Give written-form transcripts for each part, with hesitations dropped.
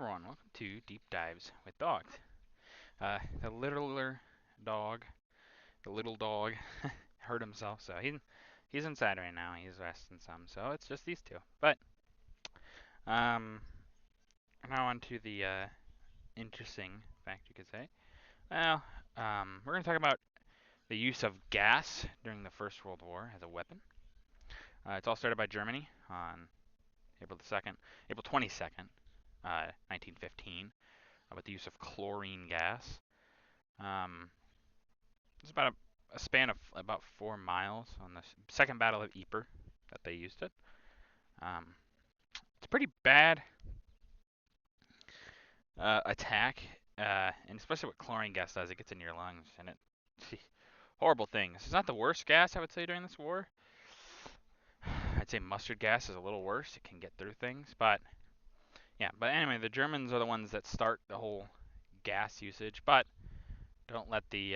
everyone, welcome to Deep Dives with Dogs. The littler dog, the little dog, hurt himself, so he's inside right now. He's resting some, so it's just these two. But um, now on to the interesting fact, you could say. Well, we're going to talk about the use of gas during the First World War as a weapon. It's all started by Germany on April 22nd, 1915, with the use of chlorine gas. It's about a span of about 4 miles on the Second Battle of Ypres that they used it. Um, it's a pretty bad attack, and especially what chlorine gas does, it gets in your lungs, and horrible things. It's not the worst gas I would say during this war. I'd say mustard gas is a little worse. It can get through things, but yeah. But anyway, the Germans are the ones that start the whole gas usage, but don't let the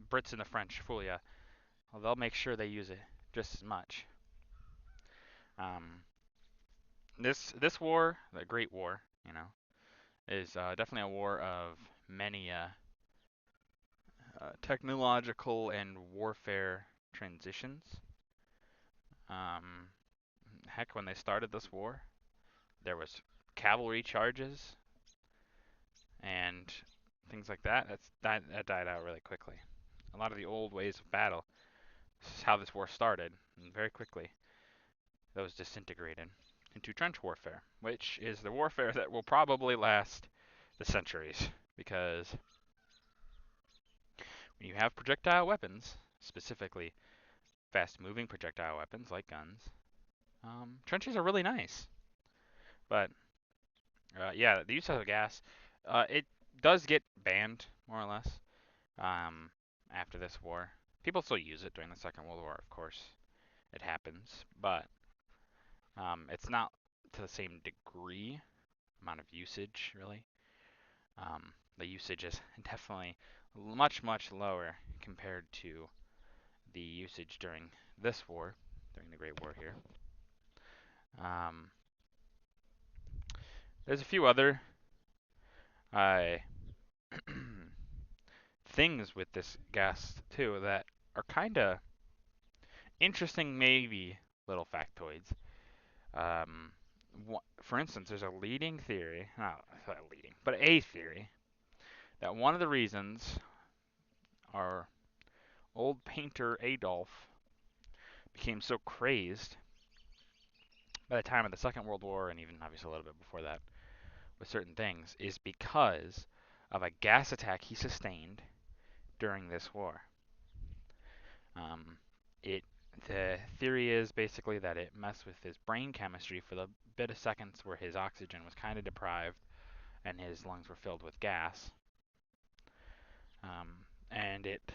Brits and the French fool you. Well, they'll make sure they use it just as much. Um, this war, the Great War, is definitely a war of many technological and warfare transitions. Um, Heck, when they started this war, there was cavalry charges and things like that. That died out really quickly. A lot of the old ways of battle, this is how this war started, and very quickly those disintegrated into trench warfare, which is the warfare that will probably last the centuries, because when you have projectile weapons, specifically fast-moving projectile weapons like guns, trenches are really nice. But yeah, the use of gas, it does get banned more or less after this war. People still use it during the Second World War, of course. It happens, but it's not to the same degree amount of usage really. The usage is definitely much, much lower compared to the usage during this war, during the Great War here. Um, there's a few other uh, things with this gas too that are kind of interesting, maybe little factoids. Um, for instance, there's a leading theory, not leading, but a theory that one of the reasons our old painter Adolf became so crazed by the time of the Second World War, and even obviously a little bit before that, with certain things, is because of a gas attack he sustained during this war. Um, it the theory is basically that it messed with his brain chemistry for the bit of seconds where his oxygen was kind of deprived and his lungs were filled with gas, and it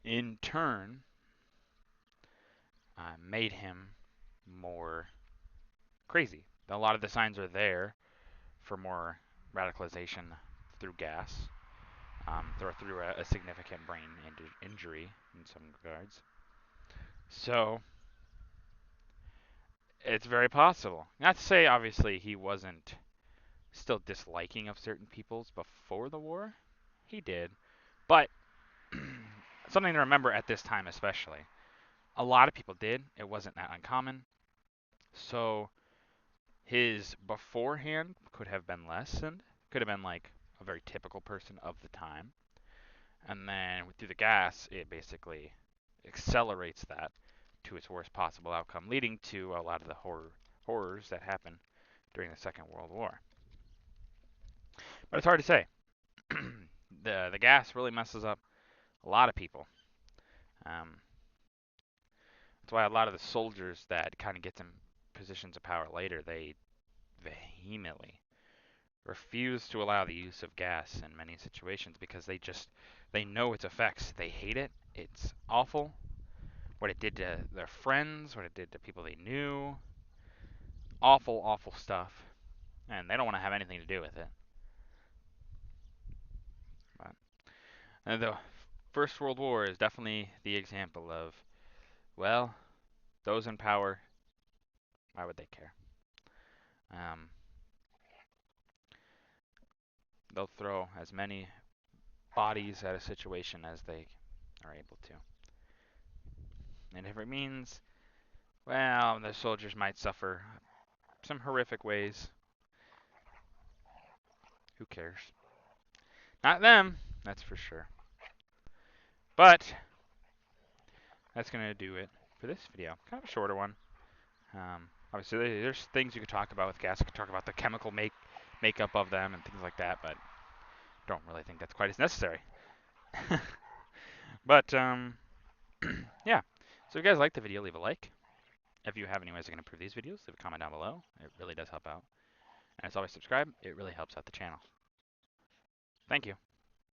in turn made him more crazy. A lot of the signs are there for more radicalization through gas, or through a significant brain injury in some regards. So it's very possible. Not to say, obviously, he wasn't still disliking of certain peoples before the war. He did. But something to remember at this time, especially, a lot of people did. It wasn't that uncommon. So his beforehand could have been lessened. Could have been like a very typical person of the time. And then through the gas, it basically accelerates that to its worst possible outcome, leading to a lot of the horrors that happened during the Second World War. But it's hard to say. The gas really messes up a lot of people. Um, that's why a lot of the soldiers that kind of get in positions of power later, they vehemently refuse to allow the use of gas in many situations because they know its effects. They hate it. It's awful. What it did to their friends, what it did to people they knew. Awful, awful stuff. And they don't want to have anything to do with it. But the First World War is definitely the example of, well, those in power, why would they care? Um, they'll throw as many bodies at a situation as they are able to. And if it means, well, the soldiers might suffer some horrific ways, who cares? Not them, that's for sure. But that's going to do it for this video. Kind of a shorter one. Obviously, there's things you could talk about with gas. You could talk about the chemical makeup of them and things like that, but don't really think that's quite as necessary. But, yeah. So if you guys liked the video, leave a like. If you have any ways I can improve these videos, leave a comment down below. It really does help out. And as always, subscribe. It really helps out the channel. Thank you.